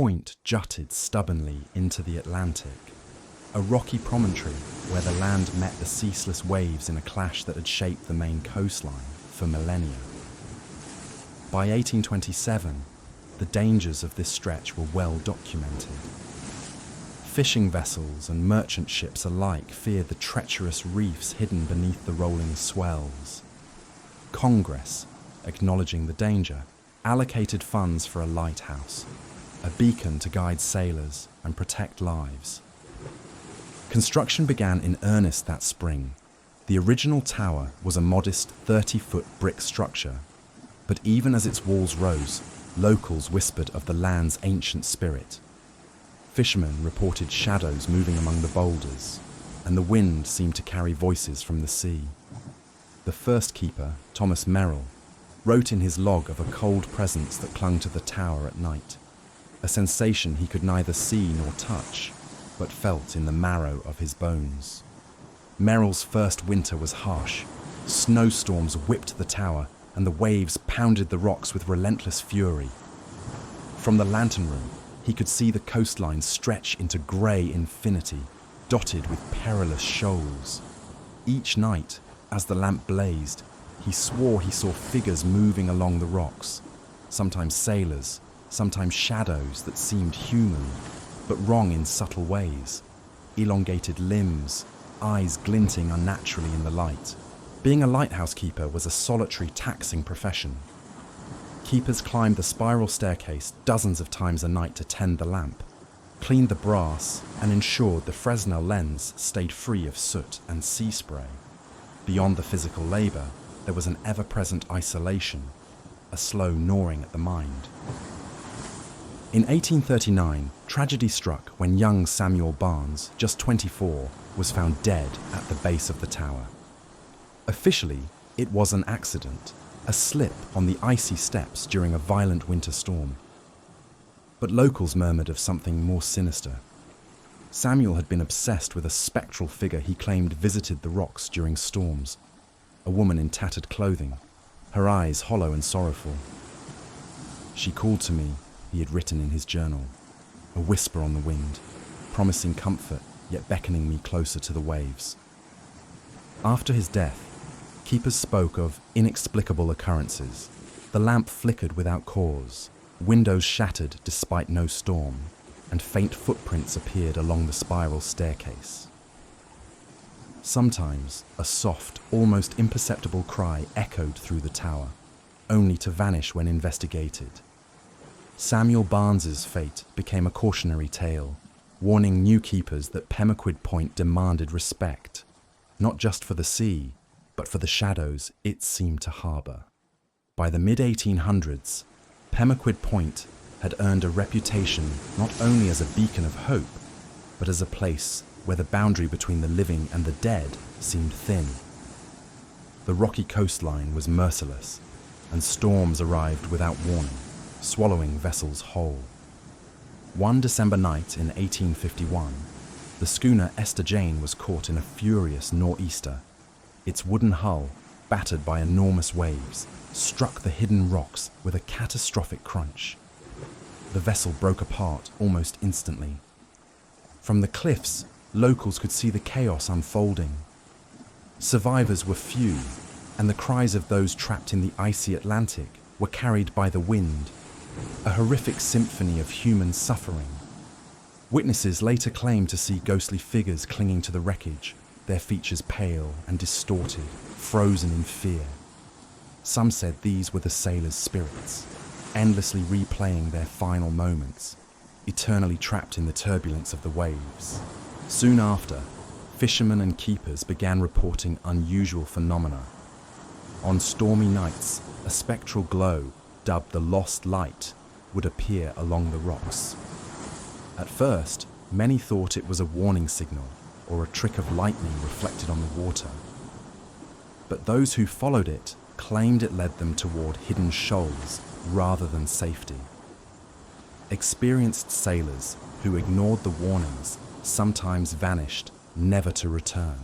point jutted stubbornly into the Atlantic, a rocky promontory where the land met the ceaseless waves in a clash that had shaped the main coastline for millennia. By 1827, the dangers of this stretch were well documented. Fishing vessels and merchant ships alike feared the treacherous reefs hidden beneath the rolling swells. Congress, acknowledging the danger, allocated funds for a lighthouse, a beacon to guide sailors and protect lives. Construction began in earnest that spring. The original tower was a modest 30-foot brick structure, but even as its walls rose, locals whispered of the land's ancient spirit. Fishermen reported shadows moving among the boulders, and the wind seemed to carry voices from the sea. The first keeper, Thomas Merrill, wrote in his log of a cold presence that clung to the tower at night, a sensation he could neither see nor touch, but felt in the marrow of his bones. Merrill's first winter was harsh. Snowstorms whipped the tower, and the waves pounded the rocks with relentless fury. From the lantern room, he could see the coastline stretch into grey infinity, dotted with perilous shoals. Each night, as the lamp blazed, he swore he saw figures moving along the rocks, sometimes sailors, sometimes shadows that seemed human, but wrong in subtle ways. Elongated limbs, eyes glinting unnaturally in the light. Being a lighthouse keeper was a solitary, taxing profession. Keepers climbed the spiral staircase dozens of times a night to tend the lamp, cleaned the brass, and ensured the Fresnel lens stayed free of soot and sea spray. Beyond the physical labour, there was an ever-present isolation, a slow gnawing at the mind. In 1839, tragedy struck when young Samuel Barnes, just 24, was found dead at the base of the tower. Officially, it was an accident, a slip on the icy steps during a violent winter storm. But locals murmured of something more sinister. Samuel had been obsessed with a spectral figure he claimed visited the rocks during storms, a woman in tattered clothing, her eyes hollow and sorrowful. "She called to me," he had written in his journal, a whisper on the wind, promising comfort yet beckoning me closer to the waves. After his death, keepers spoke of inexplicable occurrences. The lamp flickered without cause, windows shattered despite no storm, and faint footprints appeared along the spiral staircase. Sometimes a soft, almost imperceptible cry echoed through the tower, only to vanish when investigated. Samuel Barnes's fate became a cautionary tale, warning new keepers that Pemaquid Point demanded respect, not just for the sea, but for the shadows it seemed to harbour. By the mid-1800s, Pemaquid Point had earned a reputation not only as a beacon of hope, but as a place where the boundary between the living and the dead seemed thin. The rocky coastline was merciless, and storms arrived without warning, swallowing vessels whole. One December night in 1851, the schooner Esther Jane was caught in a furious nor'easter. Its wooden hull, battered by enormous waves, struck the hidden rocks with a catastrophic crunch. The vessel broke apart almost instantly. From the cliffs, locals could see the chaos unfolding. Survivors were few, and the cries of those trapped in the icy Atlantic were carried by the wind, a horrific symphony of human suffering. Witnesses later claimed to see ghostly figures clinging to the wreckage, their features pale and distorted, frozen in fear. Some said these were the sailors' spirits, endlessly replaying their final moments, eternally trapped in the turbulence of the waves. Soon after, fishermen and keepers began reporting unusual phenomena. On stormy nights, a spectral glow, dubbed the Lost Light, would appear along the rocks. At first, many thought it was a warning signal or a trick of lightning reflected on the water. But those who followed it claimed it led them toward hidden shoals rather than safety. Experienced sailors who ignored the warnings sometimes vanished, never to return.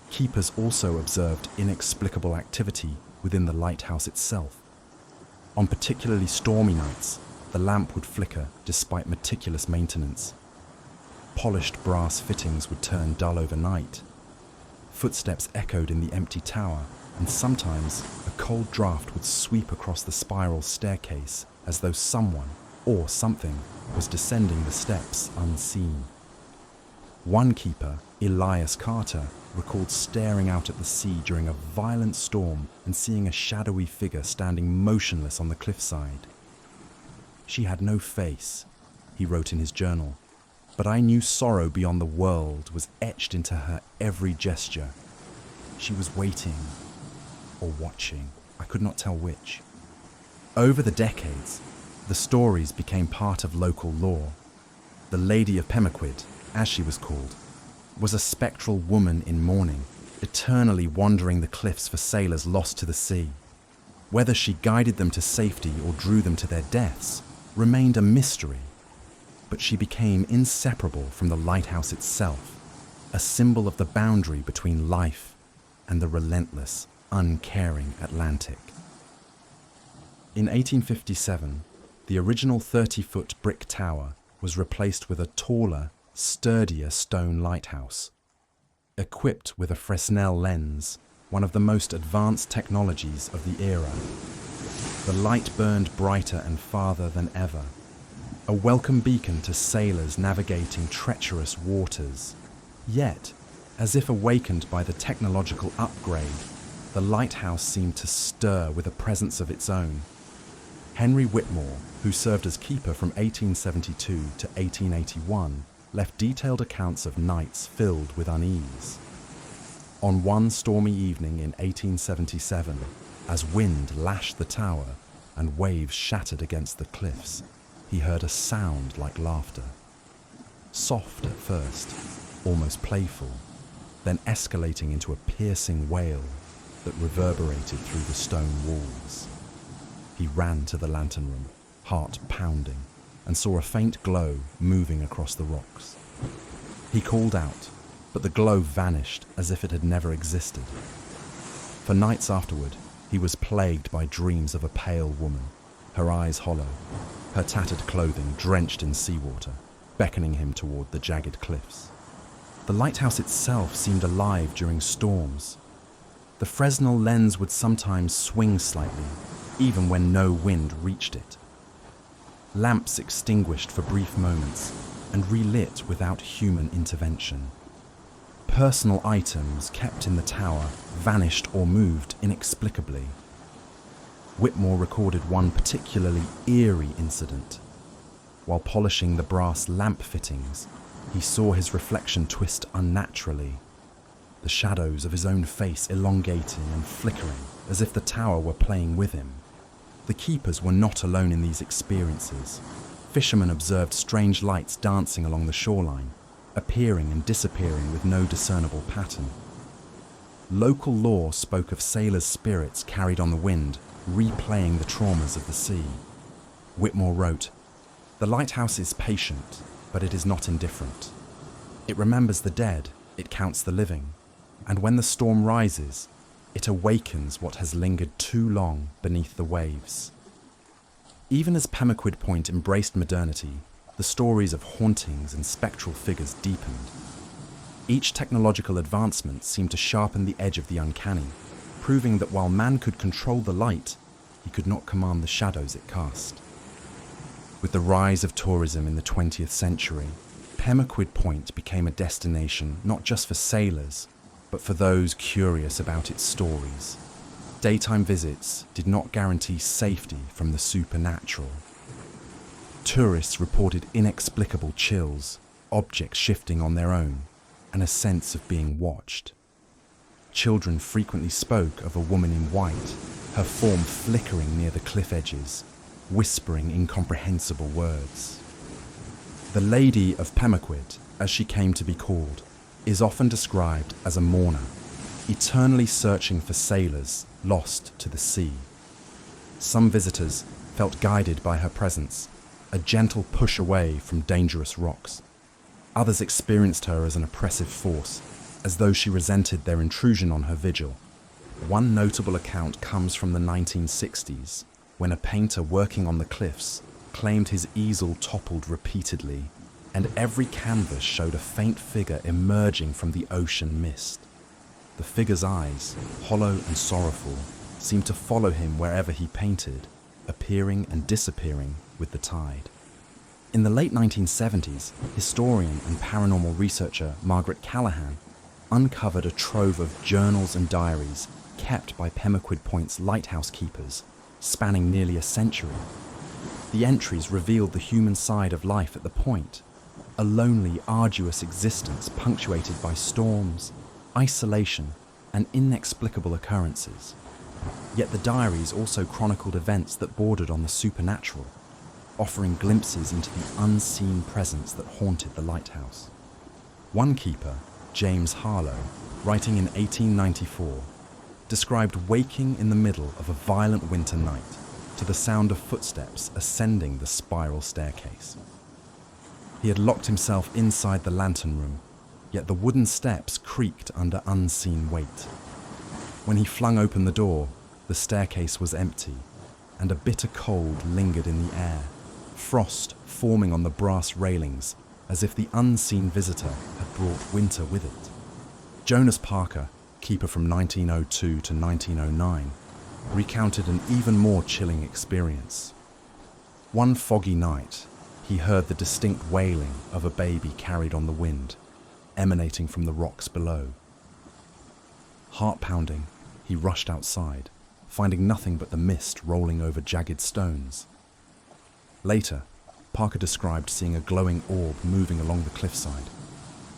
Keepers also observed inexplicable activity within the lighthouse itself. On particularly stormy nights, the lamp would flicker despite meticulous maintenance. Polished brass fittings would turn dull overnight. Footsteps echoed in the empty tower, and sometimes a cold draft would sweep across the spiral staircase as though someone or something was descending the steps unseen. One keeper, Elias Carter, recalled staring out at the sea during a violent storm and seeing a shadowy figure standing motionless on the cliffside. "She had no face," he wrote in his journal, "but I knew sorrow beyond the world was etched into her every gesture. She was waiting, or watching, I could not tell which." Over the decades, the stories became part of local lore. The Lady of Pemaquid, as she was called, was a spectral woman in mourning, eternally wandering the cliffs for sailors lost to the sea. Whether she guided them to safety or drew them to their deaths remained a mystery, but she became inseparable from the lighthouse itself, a symbol of the boundary between life and the relentless, uncaring Atlantic. In 1857, the original 30-foot brick tower was replaced with a taller, sturdier stone lighthouse. Equipped with a Fresnel lens, one of the most advanced technologies of the era, the light burned brighter and farther than ever, a welcome beacon to sailors navigating treacherous waters. Yet, as if awakened by the technological upgrade, the lighthouse seemed to stir with a presence of its own. Henry Whitmore, who served as keeper from 1872 to 1881, left detailed accounts of nights filled with unease. On one stormy evening in 1877, as wind lashed the tower and waves shattered against the cliffs, he heard a sound like laughter. Soft at first, almost playful, then escalating into a piercing wail that reverberated through the stone walls. He ran to the lantern room, heart pounding, and saw a faint glow moving across the rocks. He called out, but the glow vanished as if it had never existed. For nights afterward, he was plagued by dreams of a pale woman, her eyes hollow, her tattered clothing drenched in seawater, beckoning him toward the jagged cliffs. The lighthouse itself seemed alive during storms. The Fresnel lens would sometimes swing slightly, even when no wind reached it. Lamps extinguished for brief moments and relit without human intervention. Personal items kept in the tower vanished or moved inexplicably. Whitmore recorded one particularly eerie incident. While polishing the brass lamp fittings, he saw his reflection twist unnaturally, the shadows of his own face elongating and flickering as if the tower were playing with him. The keepers were not alone in these experiences. Fishermen observed strange lights dancing along the shoreline, appearing and disappearing with no discernible pattern. Local lore spoke of sailors' spirits carried on the wind, replaying the traumas of the sea. Whitmore wrote, "The lighthouse is patient, but it is not indifferent. It remembers the dead, it counts the living, and when the storm rises, it awakens what has lingered too long beneath the waves." Even as Pemaquid Point embraced modernity, the stories of hauntings and spectral figures deepened. Each technological advancement seemed to sharpen the edge of the uncanny, proving that while man could control the light, he could not command the shadows it cast. With the rise of tourism in the 20th century, Pemaquid Point became a destination not just for sailors, but for those curious about its stories. Daytime visits did not guarantee safety from the supernatural. Tourists reported inexplicable chills, objects shifting on their own, and a sense of being watched. Children frequently spoke of a woman in white, her form flickering near the cliff edges, whispering incomprehensible words. The Lady of Pemaquid, as she came to be called, is often described as a mourner, eternally searching for sailors lost to the sea. Some visitors felt guided by her presence, a gentle push away from dangerous rocks. Others experienced her as an oppressive force, as though she resented their intrusion on her vigil. One notable account comes from the 1960s, when a painter working on the cliffs claimed his easel toppled repeatedly, and every canvas showed a faint figure emerging from the ocean mist. The figure's eyes, hollow and sorrowful, seemed to follow him wherever he painted, appearing and disappearing with the tide. In the late 1970s, historian and paranormal researcher Margaret Callahan uncovered a trove of journals and diaries kept by Pemaquid Point's lighthouse keepers, spanning nearly a century. The entries revealed the human side of life at the point, a lonely, arduous existence punctuated by storms, isolation, and inexplicable occurrences. Yet the diaries also chronicled events that bordered on the supernatural, offering glimpses into the unseen presence that haunted the lighthouse. One keeper, James Harlow, writing in 1894, described waking in the middle of a violent winter night to the sound of footsteps ascending the spiral staircase. He had locked himself inside the lantern room, yet the wooden steps creaked under unseen weight. When he flung open the door, the staircase was empty, and a bitter cold lingered in the air, frost forming on the brass railings as if the unseen visitor had brought winter with it. Jonas Parker, keeper from 1902 to 1909, recounted an even more chilling experience. One foggy night, he heard the distinct wailing of a baby carried on the wind, emanating from the rocks below. Heart-pounding, he rushed outside, finding nothing but the mist rolling over jagged stones. Later, Parker described seeing a glowing orb moving along the cliffside,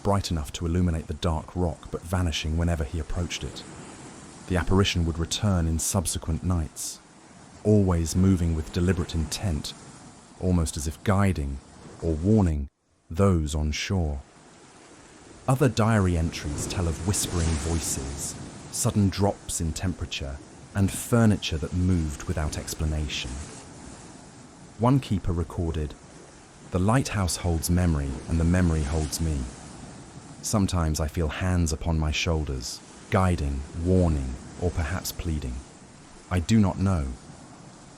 bright enough to illuminate the dark rock but vanishing whenever he approached it. The apparition would return in subsequent nights, always moving with deliberate intent, almost as if guiding or warning those on shore. Other diary entries tell of whispering voices, sudden drops in temperature, and furniture that moved without explanation. One keeper recorded, "The lighthouse holds memory, and the memory holds me. Sometimes I feel hands upon my shoulders, guiding, warning, or perhaps pleading. I do not know.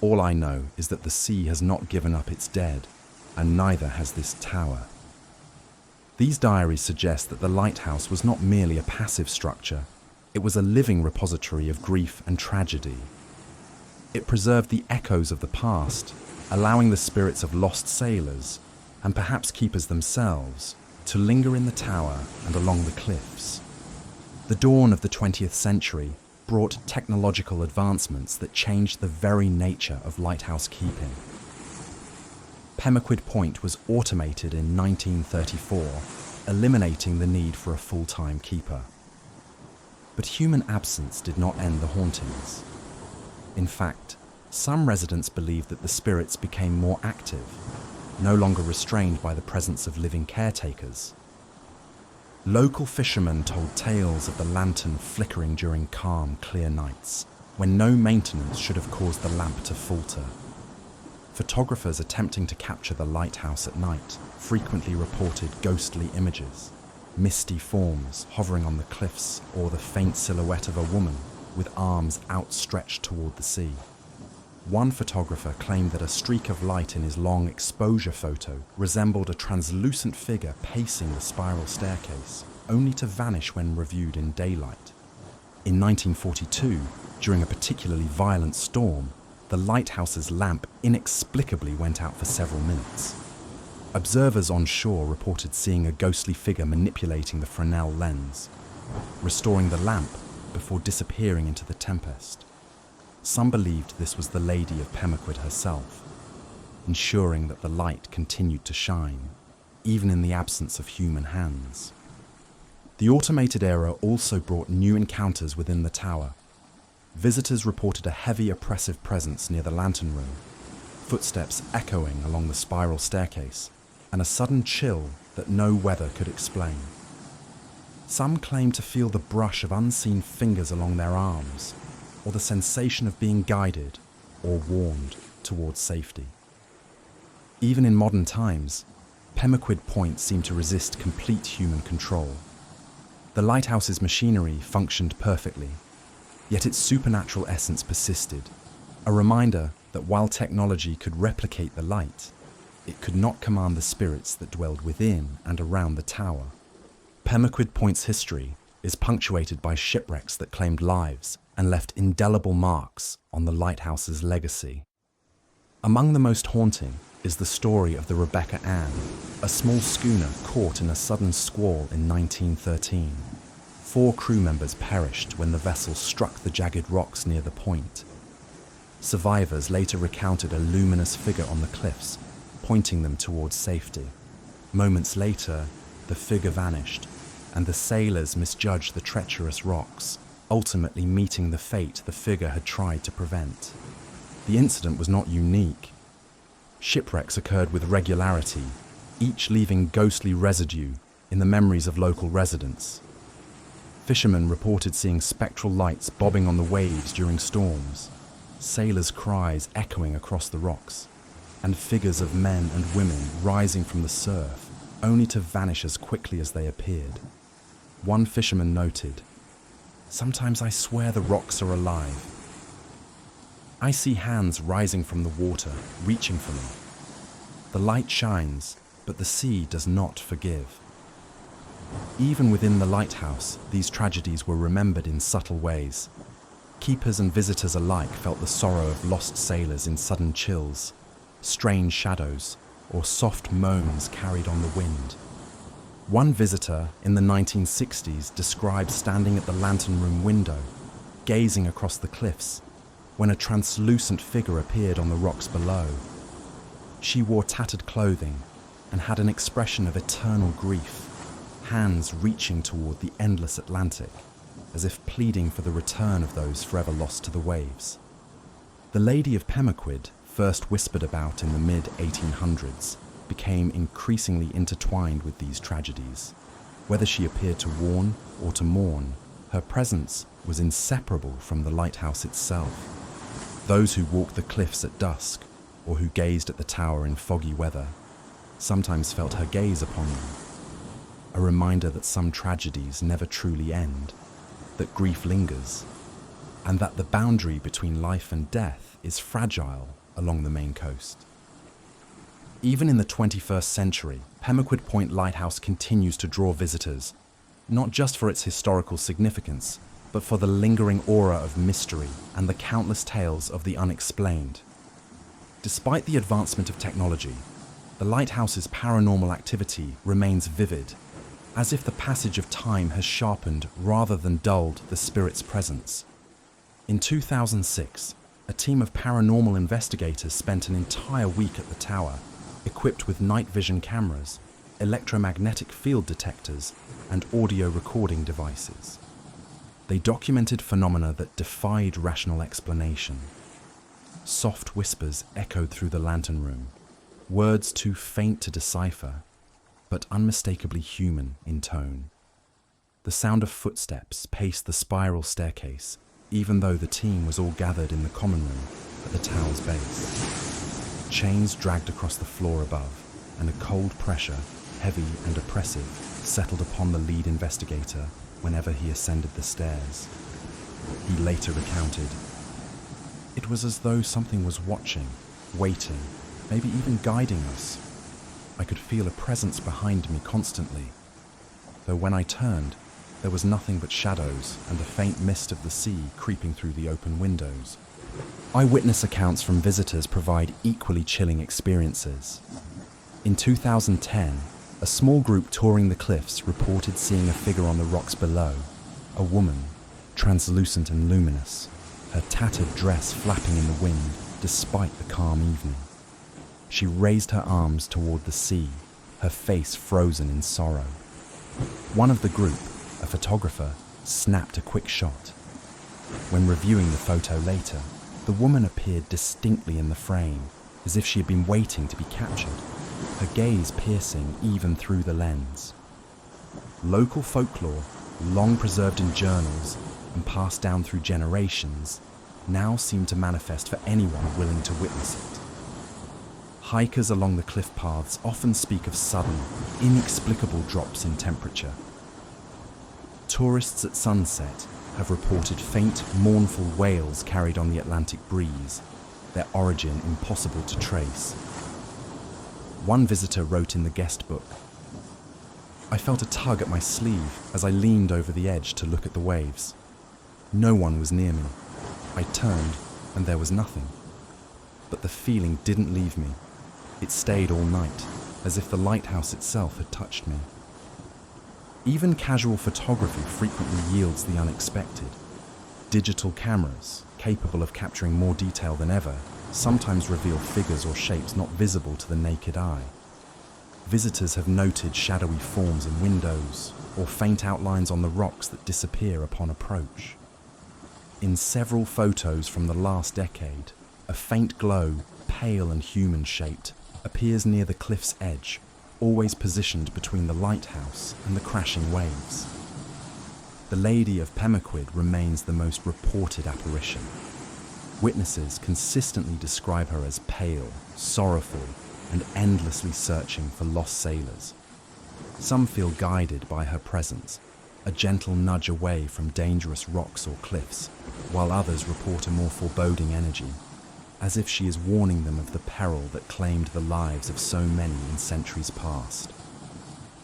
All I know is that the sea has not given up its dead, and neither has this tower." These diaries suggest that the lighthouse was not merely a passive structure, it was a living repository of grief and tragedy. It preserved the echoes of the past, allowing the spirits of lost sailors, and perhaps keepers themselves, to linger in the tower and along the cliffs. The dawn of the 20th century brought technological advancements that changed the very nature of lighthouse keeping. Pemaquid Point was automated in 1934, eliminating the need for a full-time keeper. But human absence did not end the hauntings. In fact, some residents believed that the spirits became more active, no longer restrained by the presence of living caretakers. Local fishermen told tales of the lantern flickering during calm, clear nights, when no maintenance should have caused the lamp to falter. Photographers attempting to capture the lighthouse at night frequently reported ghostly images, misty forms hovering on the cliffs, or the faint silhouette of a woman with arms outstretched toward the sea. One photographer claimed that a streak of light in his long exposure photo resembled a translucent figure pacing the spiral staircase, only to vanish when reviewed in daylight. In 1942, during a particularly violent storm, the lighthouse's lamp inexplicably went out for several minutes. Observers on shore reported seeing a ghostly figure manipulating the Fresnel lens, restoring the lamp before disappearing into the tempest. Some believed this was the Lady of Pemaquid herself, ensuring that the light continued to shine, even in the absence of human hands. The automated era also brought new encounters within the tower. Visitors reported a heavy, oppressive presence near the lantern room, footsteps echoing along the spiral staircase, and a sudden chill that no weather could explain. Some claimed to feel the brush of unseen fingers along their arms, or the sensation of being guided or warned towards safety. Even in modern times, Pemaquid Point seemed to resist complete human control. The lighthouse's machinery functioned perfectly, yet its supernatural essence persisted, a reminder that while technology could replicate the light, it could not command the spirits that dwelled within and around the tower. Pemaquid Point's history is punctuated by shipwrecks that claimed lives and left indelible marks on the lighthouse's legacy. Among the most haunting is the story of the Rebecca Ann, a small schooner caught in a sudden squall in 1913. 4 crew members perished when the vessel struck the jagged rocks near the point. Survivors later recounted a luminous figure on the cliffs, pointing them towards safety. Moments later, the figure vanished, and the sailors misjudged the treacherous rocks, ultimately meeting the fate the figure had tried to prevent. The incident was not unique. Shipwrecks occurred with regularity, each leaving ghostly residue in the memories of local residents. Fishermen reported seeing spectral lights bobbing on the waves during storms, sailors' cries echoing across the rocks, and figures of men and women rising from the surf, only to vanish as quickly as they appeared. One fisherman noted, "Sometimes I swear the rocks are alive. I see hands rising from the water, reaching for me. The light shines, but the sea does not forgive." Even within the lighthouse, these tragedies were remembered in subtle ways. Keepers and visitors alike felt the sorrow of lost sailors in sudden chills, strange shadows, or soft moans carried on the wind. One visitor in the 1960s described standing at the lantern room window, gazing across the cliffs, when a translucent figure appeared on the rocks below. She wore tattered clothing and had an expression of eternal grief, hands reaching toward the endless Atlantic, as if pleading for the return of those forever lost to the waves. The Lady of Pemaquid, first whispered about in the mid-1800s, became increasingly intertwined with these tragedies. Whether she appeared to warn or to mourn, her presence was inseparable from the lighthouse itself. Those who walked the cliffs at dusk, or who gazed at the tower in foggy weather, sometimes felt her gaze upon them. A reminder that some tragedies never truly end, that grief lingers, and that the boundary between life and death is fragile along the Maine coast. Even in the 21st century, Pemaquid Point Lighthouse continues to draw visitors, not just for its historical significance, but for the lingering aura of mystery and the countless tales of the unexplained. Despite the advancement of technology, the lighthouse's paranormal activity remains vivid, as if the passage of time has sharpened rather than dulled the spirit's presence. In 2006, a team of paranormal investigators spent an entire week at the tower, equipped with night vision cameras, electromagnetic field detectors, and audio recording devices. They documented phenomena that defied rational explanation. Soft whispers echoed through the lantern room, words too faint to decipher, but unmistakably human in tone. The sound of footsteps paced the spiral staircase, even though the team was all gathered in the common room at the tower's base. Chains dragged across the floor above, and a cold pressure, heavy and oppressive, settled upon the lead investigator whenever he ascended the stairs. He later recounted, "It was as though something was watching, waiting, maybe even guiding us. I could feel a presence behind me constantly, though when I turned, there was nothing but shadows and the faint mist of the sea creeping through the open windows." Eyewitness accounts from visitors provide equally chilling experiences. In 2010, a small group touring the cliffs reported seeing a figure on the rocks below, a woman, translucent and luminous, her tattered dress flapping in the wind despite the calm evening. She raised her arms toward the sea, her face frozen in sorrow. One of the group, a photographer, snapped a quick shot. When reviewing the photo later, the woman appeared distinctly in the frame, as if she had been waiting to be captured, her gaze piercing even through the lens. Local folklore, long preserved in journals and passed down through generations, now seemed to manifest for anyone willing to witness it. Hikers along the cliff paths often speak of sudden, inexplicable drops in temperature. Tourists at sunset have reported faint, mournful wails carried on the Atlantic breeze, their origin impossible to trace. One visitor wrote in the guest book, "I felt a tug at my sleeve as I leaned over the edge to look at the waves. No one was near me. I turned and there was nothing. But the feeling didn't leave me. It stayed all night, as if the lighthouse itself had touched me." Even casual photography frequently yields the unexpected. Digital cameras, capable of capturing more detail than ever, sometimes reveal figures or shapes not visible to the naked eye. Visitors have noted shadowy forms in windows or faint outlines on the rocks that disappear upon approach. In several photos from the last decade, a faint glow, pale and human-shaped, appears near the cliff's edge, always positioned between the lighthouse and the crashing waves. The Lady of Pemaquid remains the most reported apparition. Witnesses consistently describe her as pale, sorrowful, and endlessly searching for lost sailors. Some feel guided by her presence, a gentle nudge away from dangerous rocks or cliffs, while others report a more foreboding energy, as if she is warning them of the peril that claimed the lives of so many in centuries past.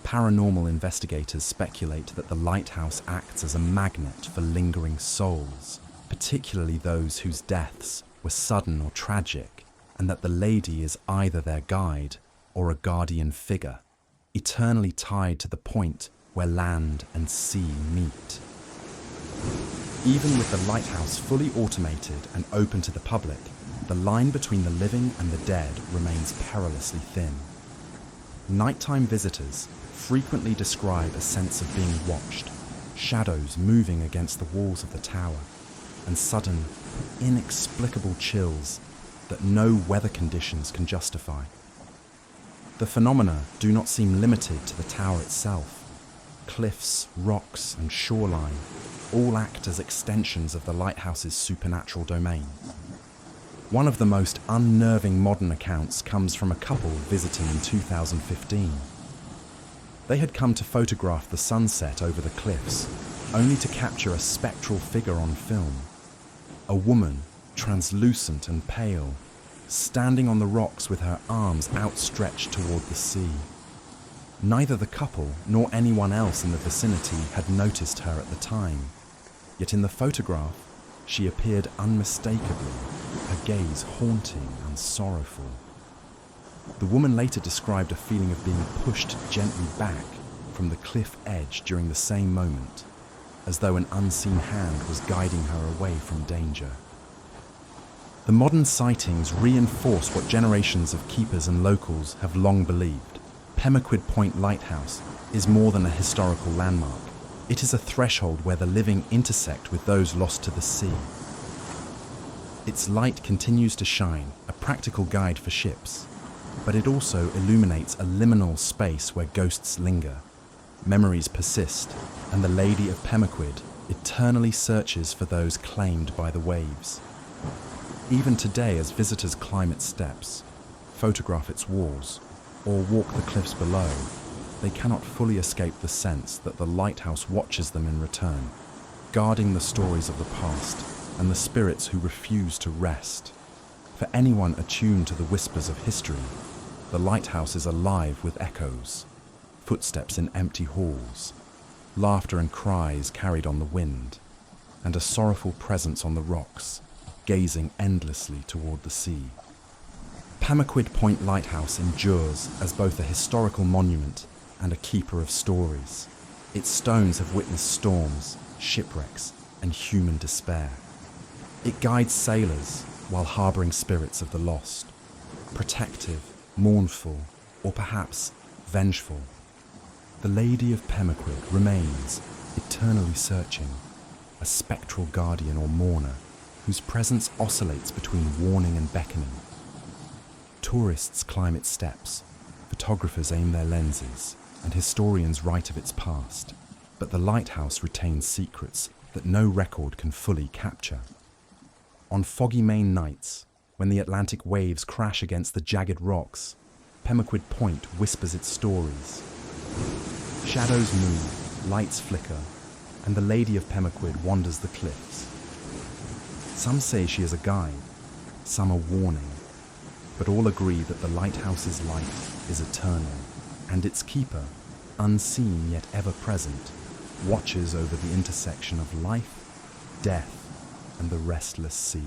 Paranormal investigators speculate that the lighthouse acts as a magnet for lingering souls, particularly those whose deaths were sudden or tragic, and that the lady is either their guide or a guardian figure, eternally tied to the point where land and sea meet. Even with the lighthouse fully automated and open to the public, the line between the living and the dead remains perilously thin. Nighttime visitors frequently describe a sense of being watched, shadows moving against the walls of the tower, and sudden, inexplicable chills that no weather conditions can justify. The phenomena do not seem limited to the tower itself. Cliffs, rocks, and shoreline all act as extensions of the lighthouse's supernatural domain. One of the most unnerving modern accounts comes from a couple visiting in 2015. They had come to photograph the sunset over the cliffs, only to capture a spectral figure on film. A woman, translucent and pale, standing on the rocks with her arms outstretched toward the sea. Neither the couple nor anyone else in the vicinity had noticed her at the time, yet in the photograph, she appeared unmistakably, her gaze haunting and sorrowful. The woman later described a feeling of being pushed gently back from the cliff edge during the same moment, as though an unseen hand was guiding her away from danger. The modern sightings reinforce what generations of keepers and locals have long believed. Pemaquid Point Lighthouse is more than a historical landmark. It is a threshold where the living intersect with those lost to the sea. Its light continues to shine, a practical guide for ships, but it also illuminates a liminal space where ghosts linger, memories persist, and the Lady of Pemaquid eternally searches for those claimed by the waves. Even today, as visitors climb its steps, photograph its walls, or walk the cliffs below, they cannot fully escape the sense that the lighthouse watches them in return, guarding the stories of the past and the spirits who refuse to rest. For anyone attuned to the whispers of history, the lighthouse is alive with echoes, footsteps in empty halls, laughter and cries carried on the wind, and a sorrowful presence on the rocks, gazing endlessly toward the sea. Pemaquid Point Lighthouse endures as both a historical monument and a keeper of stories. Its stones have witnessed storms, shipwrecks, and human despair. It guides sailors while harbouring spirits of the lost, protective, mournful, or perhaps vengeful. The Lady of Pemaquid remains, eternally searching, a spectral guardian or mourner whose presence oscillates between warning and beckoning. Tourists climb its steps, photographers aim their lenses, and historians write of its past, but the lighthouse retains secrets that no record can fully capture. On foggy Maine nights, when the Atlantic waves crash against the jagged rocks, Pemaquid Point whispers its stories. Shadows move, lights flicker, and the Lady of Pemaquid wanders the cliffs. Some say she is a guide, some a warning, but all agree that the lighthouse's light is eternal, and its keeper, unseen yet ever present, watches over the intersection of life, death, and the restless sea.